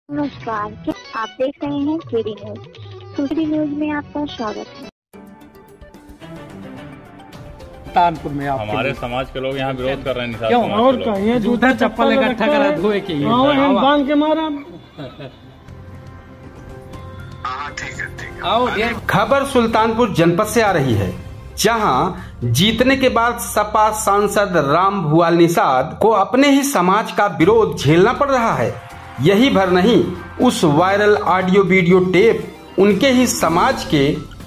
नमस्कार, आप देख रहे हैं केडी न्यूज। केडी न्यूज में आपका स्वागत है। सुल्तानपुर में हमारे समाज के लोग यहाँ विरोध कर रहे हैं निषाद क्यों? समाज और के क्या लोग। ये जूता चप्पल इकट्ठा करा धोए के बांध के मारा। आओ खबर सुल्तानपुर जनपद से आ रही है, जहां जीतने के बाद सपा सांसद राम भुआल निषाद को अपने ही समाज का विरोध झेलना पड़ रहा है। यही भर नहीं, उस वायरल ऑडियो वीडियो टेप उनके ही समाज के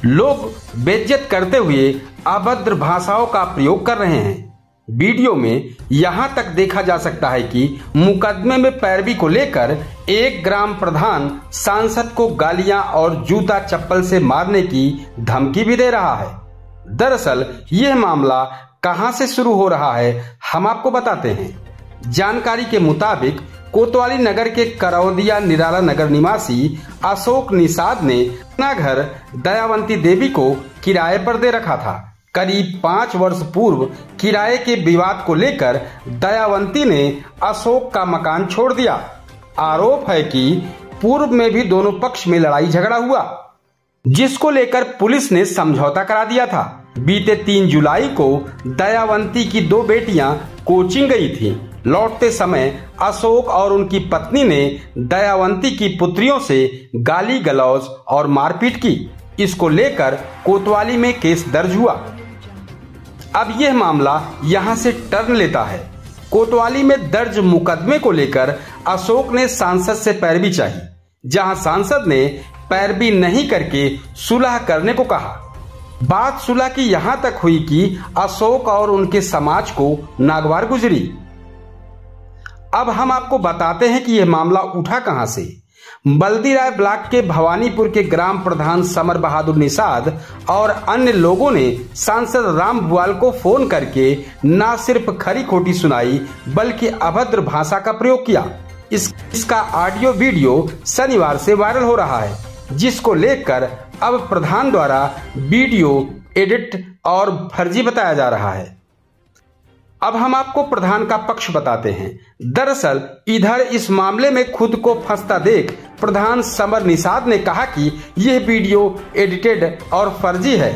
लोग बेइज्जत करते हुए अभद्र भाषाओं का प्रयोग कर रहे हैं। वीडियो में यहां तक देखा जा सकता है कि मुकदमे में पैरवी को लेकर एक ग्राम प्रधान सांसद को गालियां और जूता चप्पल से मारने की धमकी भी दे रहा है। दरअसल यह मामला कहां से शुरू हो रहा है, हम आपको बताते हैं। जानकारी के मुताबिक कोतवाली नगर के करौदिया निराला नगर निवासी अशोक निषाद ने अपना घर दयावंती देवी को किराए पर दे रखा था। करीब 5 वर्ष पूर्व किराए के विवाद को लेकर दयावंती ने अशोक का मकान छोड़ दिया। आरोप है कि पूर्व में भी दोनों पक्ष में लड़ाई झगड़ा हुआ, जिसको लेकर पुलिस ने समझौता करा दिया था। बीते 3 जुलाई को दयावंती की 2 बेटियां कोचिंग गई थी। लौटते समय अशोक और उनकी पत्नी ने दयावंती की पुत्रियों से गाली गलौज और मारपीट की। इसको लेकर कोतवाली में केस दर्ज हुआ। अब यह मामला यहां से टर्न लेता है। कोतवाली में दर्ज मुकदमे को लेकर अशोक ने सांसद से पैरवी चाही, जहां सांसद ने पैरवी नहीं करके सुलह करने को कहा। बात सुलह की यहां तक हुई कि अशोक और उनके समाज को नागवार गुजरी। अब हम आपको बताते हैं कि यह मामला उठा कहां से। बल्दीराय ब्लॉक के भवानीपुर के ग्राम प्रधान समर बहादुर निषाद और अन्य लोगों ने सांसद राम भुआल को फोन करके न सिर्फ खरी खोटी सुनाई, बल्कि अभद्र भाषा का प्रयोग किया। इसका ऑडियो वीडियो शनिवार से वायरल हो रहा है, जिसको लेकर अब प्रधान द्वारा वीडियो एडिट और फर्जी बताया जा रहा है। अब हम आपको प्रधान का पक्ष बताते हैं। दरअसल इधर इस मामले में खुद को फंसता देख प्रधान समर निषाद ने कहा कि यह वीडियो एडिटेड और फर्जी है।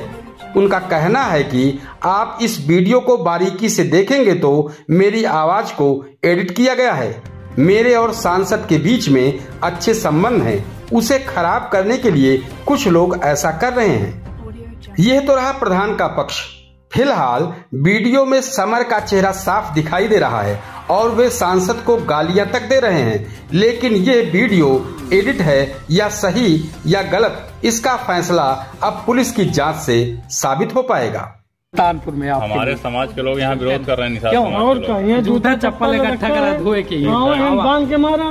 उनका कहना है कि आप इस वीडियो को बारीकी से देखेंगे तो मेरी आवाज को एडिट किया गया है। मेरे और सांसद के बीच में अच्छे संबंध हैं, उसे खराब करने के लिए कुछ लोग ऐसा कर रहे हैं। यह तो रहा प्रधान का पक्ष। फिलहाल वीडियो में समर का चेहरा साफ दिखाई दे रहा है और वे सांसद को गालियां तक दे रहे हैं, लेकिन ये वीडियो एडिट है या सही या गलत, इसका फैसला अब पुलिस की जांच से साबित हो पाएगा। सुल्तानपुर में हमारे समाज के लोग यहाँ विरोध कर रहे हैं निषाद क्यों? समाज और के क्या लोग। ये जूता चप्पल इकट्ठा करा धोए के बांध के मारा।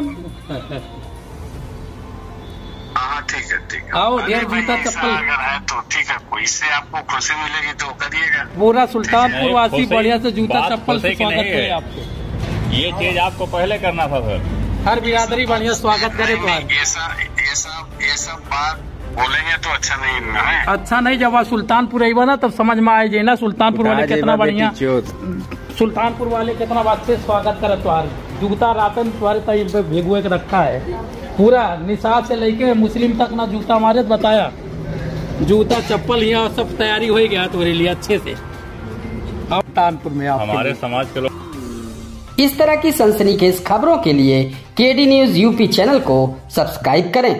ठीक है। आओ अरे ढेर भाई, जूता ऐसा चप्पल अगर है तो ठीक है, कोई से आपको खुशी मिलेगी तो करिएगा। पूरा सुल्तानपुर नहीं, वासी खुशी- बढ़िया से जूता बात चप्पल से खुशी की स्वागत नहीं करे है। आपको। ये चीज आपको पहले करना था सर। हर बिरादरी बढ़िया स्वागत करे तो नहीं, ये सब बात बोलेंगे तो अच्छा नहीं है। अच्छा नहीं, जब आप सुल्तानपुर आई ना तब समझ में आए जे ना सुल्तानपुर वाले कितना बढ़िया, सुल्तानपुर वाले कितना अच्छे स्वागत करे। तुम्हारे जूता रातन तुम्हारे भेगुए के रखा है। पूरा निषाद से लेके मुस्लिम तक ना जूता मारे तो बताया। जूता चप्पल यहाँ सब तैयारी हो गया तुम्हारे लिए अच्छे से। अब सुल्तानपुर में हमारे समाज के लोग इस तरह की सनसनीखेज खबरों के लिए केडी न्यूज यूपी चैनल को सब्सक्राइब करें